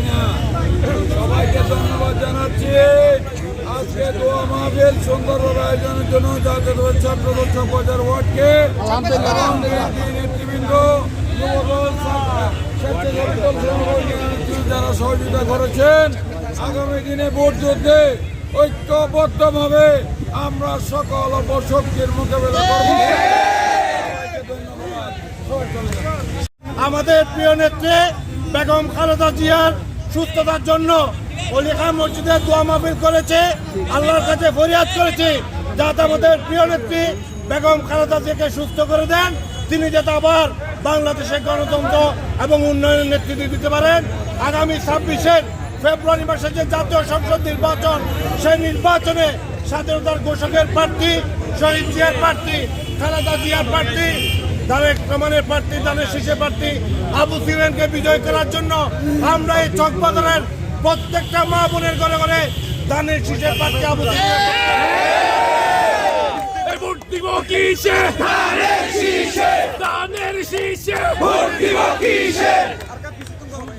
কিনা। সবাইকে ধন্যবাদ জানাচ্ছি। আজকে দোয়া মাহফিল সুন্দরভাবে আয়োজনের জন্য জাতীয় ছাত্রদল ৬৫ ওয়ার্ডকে নেতৃবৃন্দ, যুবদল, স্বেচ্ছাসেবক দল যারা সহযোগিতা করেছেন, আগামী দিনে ভোট যুদ্ধে ঐক্যবদ্ধভাবে আমরা সকল অপশক্তির মোকাবেলা করব। আমাদের প্রিয় নেত্রী বেগম খালেদা জিয়ার সুস্থতার জন্য অলিখা মসজিদে দোয়া মাহফিল করেছে, আল্লাহর কাছে ফরিয়াদ করেছে যাতে আমাদের প্রিয় নেত্রী বেগম খালেদা জিয়াকে সুস্থ করে দেন, তিনি যাতে আবার বাংলাদেশের গণতন্ত্র এবং উন্নয়নের নেতৃত্ব দিতে পারেন। আগামী ২৬ ফেব্রুয়ারি মাসে যে জাতীয় সংসদ নির্বাচন, সেই নির্বাচনে স্বাধীনতার ঘোষকের প্রার্থী, শহীদ জিয়ার প্রার্থী, খালেদা জিয়ার প্রার্থী, তারেক রহমানের প্রার্থী, ধানের শীষের প্রার্থী আবু সিলেনকে বিজয় করার জন্য আমরা এই চকবাজারের প্রত্যেকটা মা বোনের ঘরে ঘরে ধানের শীষের প্রার্থী আবু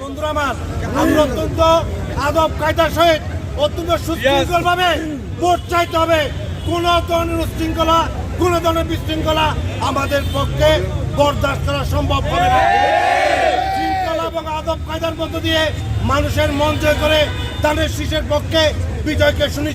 বন্ধুরা আমার, আমরা অত্যন্ত আদব কায়দার সহিত অত্যন্ত সুশৃঙ্খল ভাবে ভোট চাইতে হবে। কোন ধরনের উচ্ছৃঙ্খলা, কোন ধরনের বিশৃঙ্খলা আমাদের পক্ষে বরদাস্ত করা সম্ভব হবে না। শৃঙ্খলা এবং আদব কায়দার মধ্য দিয়ে মানুষের মন জয় করে ধানের শীষের পক্ষে বিজয়কে সুনিশ্চিত